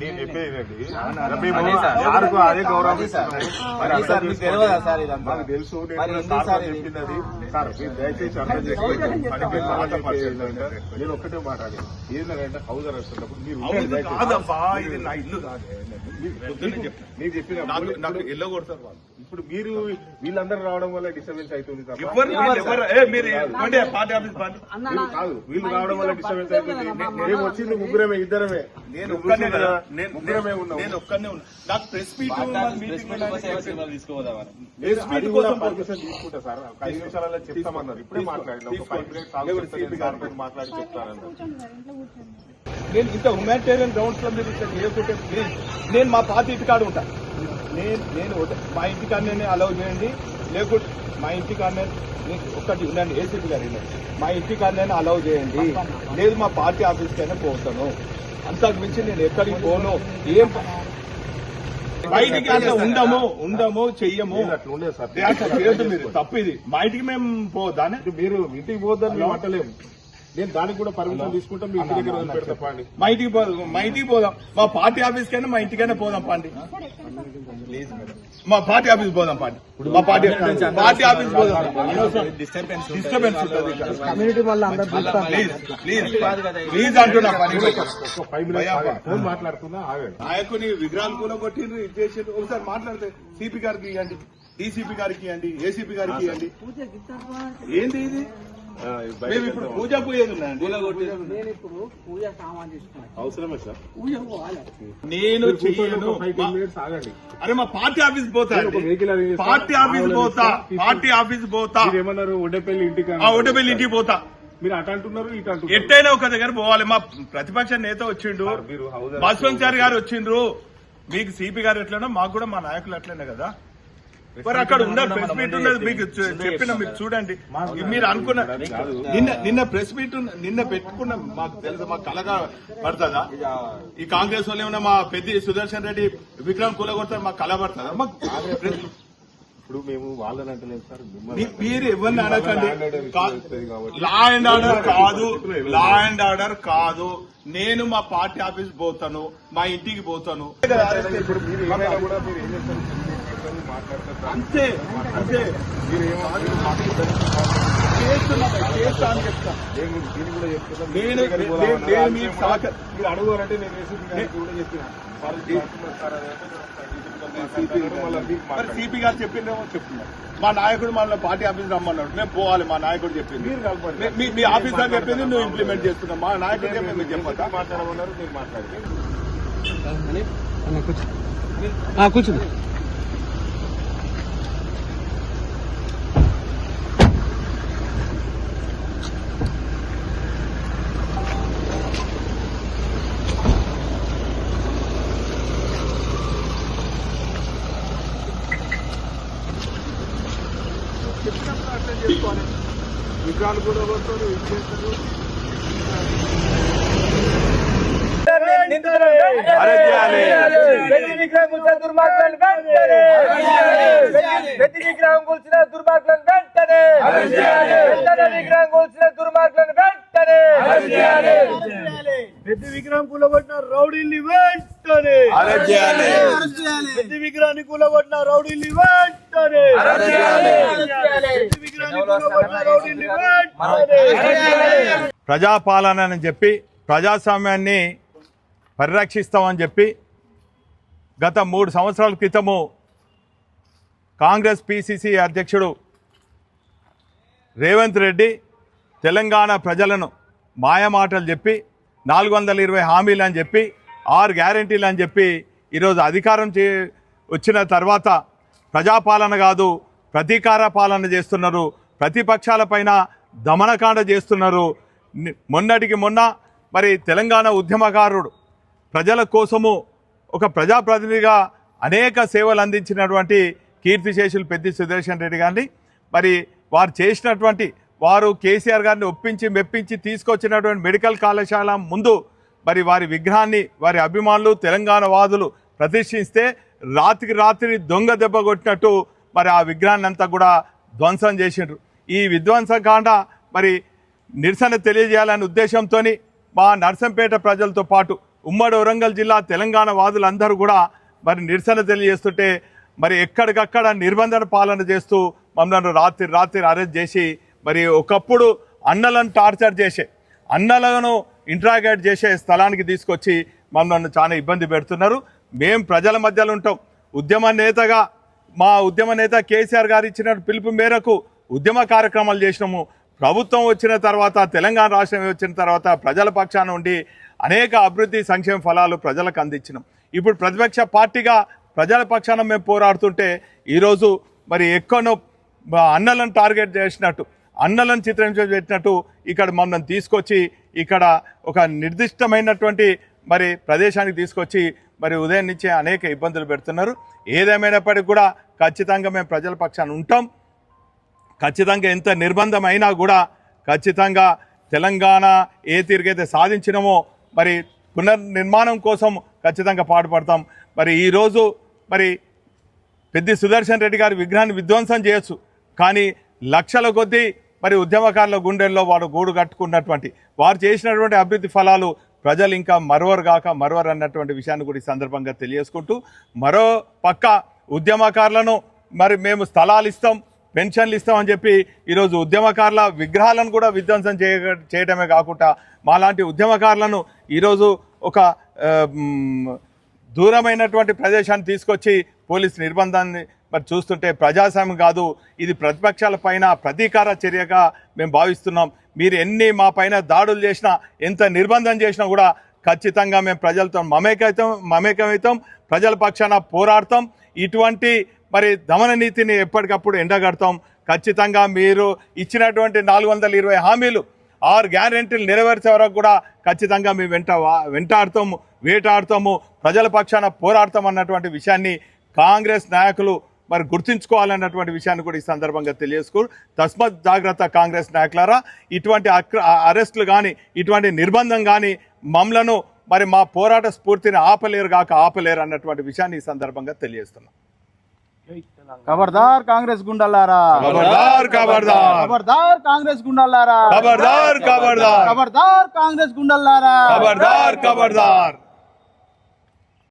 నేను చెప్పేది సార్కు అదే గౌరవం మాకు తెలుసు. చెప్పింది అది సార్ మీరు దయచేసి అర్థం చేసుకోండి. నేను ఒక్కటే మాట్లాడి ఏంటంటే హౌస్ అరెస్ట్ ఉన్నప్పుడు మీరు కాదబ్బా ఇది నా ఇల్లు కాదు. నేను చెప్పిన నాకు ఇల్లు కొడతారు వాళ్ళు. ఇప్పుడు మీరు వీళ్ళందరూ రావడం వల్ల డిస్టర్బెన్స్ అవుతుంది పార్టీ ఆఫీస్ కాదు. వీళ్ళు రావడం వల్ల డిస్టర్బెన్స్ అవుతుంది. మేము వచ్చింది ముగ్గురమే, ఇద్దరమే. నేను ముగ్గురమే ఉన్నాం. నేను ఒక్కనే ఉన్నా. నాకు ప్రెస్ మీట్ పర్మిషన్ తీసుకుంటా సార్. 5 నిమిషాలలో చెప్తామన్నారు. ఇప్పుడే మాట్లాడినా ఒక 5 మినిట్స్ మాట్లాడి చెప్తానన్నారు. నేను ఇంత హ్యుమానిటేరియన్ గ్రౌండ్స్ లో మీరు ఇట్లా చేయకుంటే ప్లీజ్ నేను మా పార్టీ ఇంటికాడ ఉంటా. నేను మా ఇంటికాడనే అలౌ చేయండి, లేకుంటే మా ఇంటికాడనే ఒక్కటి ఉండండి. ఏసీపీ గారు మా ఇంటికాడనే అలౌ చేయండి, లేదు మా పార్టీ ఆఫీస్కైనా పోతాను. అంతకు మించి నేను ఎక్కడికి పోను. ఏం బయటికి అంత ఉండము చెయ్యము. మీరు తప్పు ఇది. మా ఇంటికి మేము పోదానే. మీరు ఇంటికి పోద్దని మేము అంటలేము. నేను దానికి కూడా పర్మిషన్ తీసుకుంటాం. మీ ఇంటి దగ్గర పెడతాండి. మా ఇంటికి పోదాం. మా పార్టీ ఆఫీస్ కైనా మా ఇంటికైనా పోదాం పండి. మా పార్టీ ఆఫీస్ పోదాం పండి. మా పార్టీ ఆఫీస్ పోదాం. డిస్టర్బెన్స్ ఉంటుంది. ప్లీజ్ అంటున్నా. ఫోన్ మాట్లాడుతున్నా నాయకుని విగ్రహాలు కూడా కొట్టిండ్రు, ఇది చేసిండ్రు. ఒకసారి మాట్లాడితే సిపి గారికి ఇవ్వండి, డీసీపీ గారికి ఇవ్వండి, ఏసీపీ గారికి ఇవ్వండి. ఏంటి ఇది? మేము ఇప్పుడు పూజ పోయేది అవసరమే సార్. నేను చెయ్యను. అరే మా పార్టీ ఆఫీస్ పోతా. పార్టీ ఆఫీస్ పోతా. ఏమన్నారు? ఒడ్డపల్లి ఇంటికి పోతా. మీరు అటు అంటున్నారు, ఇటు అంటున్నారు. ఎట్టయినా ఒక దగ్గర పోవాలి. మా ప్రతిపక్ష నేత వచ్చిండు, భాస్వంచారి గారు వచ్చిండ్రు. మీకు సిపి గారు ఎట్లనో మాకు కూడా మా నాయకులు అట్లనే కదా. మరి అక్కడ ఉన్న ప్రెస్ మీట్ ఉన్నది మీకు చెప్పిన, మీరు చూడండి. మీరు అనుకున్న నిన్న ప్రెస్ మీట్ నిన్న పెట్టుకున్న మాకు తెలుసు. మాకు కలగా పడుతుందా? ఈ కాంగ్రెస్ వాళ్ళు ఏమన్నా మా పెద్ద సుదర్శన్ రెడ్డి విక్రమ్ కూలగొడతారు, మాకు కళ పడుతుందా? మాకు ఇప్పుడు మేము వాళ్ళని అంటలేదు సార్. మీరు ఎవరిని అనకండి. లా అండ్ ఆర్డర్ కాదు. నేను మా పార్టీ ఆఫీస్ పోతాను, మా ఇంటికి పోతాను. ఇప్పుడు మీరు ఏమైనా కూడా మీరు ఏం చేస్తారు? అంతే చేస్తా అని చెప్తా. దీన్ని కూడా చెప్తున్నా. మీరు అడుగురంటే నేను ఏసీపీ కూడా చెప్పిన. సిపి గారు చెప్పిందేమో చెప్తున్నారు. మా నాయకుడు మన పార్టీ ఆఫీస్ రమ్మన్నాడు, మేము పోవాలి. మా నాయకుడు చెప్పింది, మీ ఆఫీసర్ చెప్పింది నువ్వు ఇంప్లిమెంట్ చేస్తున్నావు. మా నాయకుడు చెప్పింది మీరు చెప్పండి. మాట్లాడమన్నారు, మీరు మాట్లాడి కూర్చుంది. అర్థం చేసుకోవాలి. విగ్రహాలు కూడా వస్తారు, ఇది చేస్తారు. విగ్రహం కూల్చిన దుర్మార్గులను వెంటనే, విగ్రహం కూల్చిన దుర్మార్గులను వెంటనే, విగ్రహం కూల్చిన దుర్మార్గులను వెంటనే, పెద్ద విగ్రహం కూలగొట్టిన రౌడీల్ని వెంటనే, పెద్ద విగ్రహాన్ని కూలగొట్టిన రౌడీల్ని వెంటనే, విగ్రహాన్ని కూలగొట్టిన రౌడీల్ని వెంటనే. ప్రజాపాలన అని చెప్పి ప్రజాస్వామ్యాన్ని పరిరక్షిస్తామని చెప్పి గత 3 సంవత్సరాల క్రితము కాంగ్రెస్ పిసిసి అధ్యక్షుడు రేవంత్ రెడ్డి తెలంగాణ ప్రజలను మాయమాటలు చెప్పి 420 హామీలు అని చెప్పి 6 గ్యారెంటీలు అని చెప్పి ఈరోజు అధికారం వచ్చిన తర్వాత ప్రజాపాలన కాదు ప్రతీకార పాలన చేస్తున్నారు. ప్రతిపక్షాలపైన దమనకాండ చేస్తున్నారు. మొన్నటికి మొన్న మరి తెలంగాణ ఉద్యమకారుడు ప్రజల కోసము ఒక ప్రజాప్రతినిధిగా అనేక సేవలు అందించినటువంటి కీర్తిశేషులు పెద్ది సుదర్శన్ రెడ్డి గారిని మరి వారు చేసినటువంటి వారు కేసీఆర్ గారిని ఒప్పించి మెప్పించి తీసుకొచ్చినటువంటి మెడికల్ కళాశాల ముందు మరి వారి విగ్రహాన్ని వారి అభిమానులు తెలంగాణ వాదులు ప్రతిష్ఠిస్తే రాత్రికి రాత్రి దొంగ దెబ్బ కొట్టినట్టు మరి ఆ విగ్రహాన్ని అంతా కూడా ధ్వంసం చేసిండ్రు. ఈ విధ్వంసకాండ మరి నిరసన తెలియజేయాలనే ఉద్దేశంతో మా నర్సంపేట ప్రజలతో పాటు ఉమ్మడి వరంగల్ జిల్లా తెలంగాణ వాదులందరూ కూడా మరి నిరసన తెలియజేస్తుంటే మరి ఎక్కడికక్కడ నిర్బంధన పాలన చేస్తూ మమ్మల్ని రాత్రి అరెస్ట్ చేసి మరి ఒకప్పుడు అన్నలను టార్చర్ చేసే అన్నలను ఇంట్రాగేట్ చేసే స్థలానికి తీసుకొచ్చి మమ్మల్ని చాలా ఇబ్బంది పెడుతున్నారు. మేము ప్రజల మధ్యలో ఉంటాం. ఉద్యమ నేతగా మా ఉద్యమ నేత కేసీఆర్ గారు ఇచ్చిన పిలుపు మేరకు ఉద్యమ కార్యక్రమాలు చేసినాము. ప్రభుత్వం వచ్చిన తర్వాత తెలంగాణ రాష్ట్రం వచ్చిన తర్వాత ప్రజల పక్షాన ఉండి అనేక అభివృద్ధి సంక్షేమ ఫలాలు ప్రజలకు అందించినాం. ఇప్పుడు ప్రతిపక్ష పార్టీగా ప్రజల పక్షాన మేము పోరాడుతుంటే ఈరోజు మరి ఎక్కడో అన్నలను టార్గెట్ చేసినట్టు అన్నలను చిత్రించబెట్టినట్టు ఇక్కడ మమ్మల్ని తీసుకొచ్చి ఇక్కడ ఒక నిర్దిష్టమైనటువంటి మరి ప్రదేశానికి తీసుకొచ్చి మరి ఉదయం నుంచి అనేక ఇబ్బందులు పెడుతున్నారు. ఏదేమైనప్పటికీ కూడా ఖచ్చితంగా మేము ప్రజల పక్షాన ఉంటాం. ఖచ్చితంగా ఎంత నిర్బంధం అయినా కూడా ఖచ్చితంగా తెలంగాణ ఏ తీరుగైతే సాధించినామో మరి పునర్నిర్మాణం కోసం ఖచ్చితంగా పాటుపడతాం. మరి ఈరోజు మరి పెద్ది సుదర్శన్ రెడ్డి గారి విగ్రహాన్ని విధ్వంసం చేయొచ్చు, కానీ లక్షల కొద్దీ మరి ఉద్యమకారుల గుండెల్లో వాడు గూడు కట్టుకున్నటువంటి వారు చేసినటువంటి అభివృద్ధి ఫలాలు ప్రజలు ఇంకా మరవరు అన్నటువంటి విషయాన్ని కూడా ఈ సందర్భంగా తెలియజేసుకుంటూ, మరో పక్క ఉద్యమకారులను మరి మేము స్థలాలు ఇస్తాం, పెన్షన్లు ఇస్తామని చెప్పి ఈరోజు ఉద్యమకారుల విగ్రహాలను కూడా విధ్వంసం చేయడమే కాకుండా మాలాంటి ఉద్యమకారులను ఈరోజు ఒక దూరమైనటువంటి ప్రదేశాన్ని తీసుకొచ్చి పోలీసు నిర్బంధాన్ని మరి చూస్తుంటే ప్రజాస్వామ్యం కాదు, ఇది ప్రతిపక్షాల పైన ప్రతీకార చర్యగా మేము భావిస్తున్నాం. మీరు ఎన్ని మా పైన దాడులు చేసినా ఎంత నిర్బంధం చేసినా కూడా ఖచ్చితంగా మేము ప్రజలతో మమేకమవుతాం, ప్రజల పక్షాన పోరాడతాం. ఇటువంటి మరి దమన నీతిని ఎప్పటికప్పుడు ఎండగడతాం. ఖచ్చితంగా మీరు ఇచ్చినటువంటి 420 హామీలు 6 గ్యారెంటీలు నెరవేర్చే వరకు కూడా ఖచ్చితంగా మేము వెంటాడుతాము, వేటాడుతాము, ప్రజల పక్షాన పోరాడతాం అన్నటువంటి విషయాన్ని కాంగ్రెస్ నాయకులు మరి గుర్తుంచుకోవాలన్నటువంటి విషయాన్ని కూడా ఈ సందర్భంగా తెలియజేసుకో. తస్మత్ జాగ్రత్త కాంగ్రెస్ నాయకులారా, ఇటువంటి అరెస్టులు కానీ ఇటువంటి నిర్బంధం కానీ మమ్మలను మరి మా పోరాట స్ఫూర్తిని ఆపలేరు అన్నటువంటి విషయాన్ని ఈ సందర్భంగా తెలియజేస్తున్నాం. ఖబర్దార్ కాంగ్రెస్ గుండాలారా, ఖబర్దార్ ఖబర్దార్ ఖబర్దార్ కాంగ్రెస్ గుండాలారా, ఖబర్దార్ ఖబర్దార్ ఖబర్దార్ కాంగ్రెస్ గుండాలారా, ఖబర్దార్ ఖబర్దార్.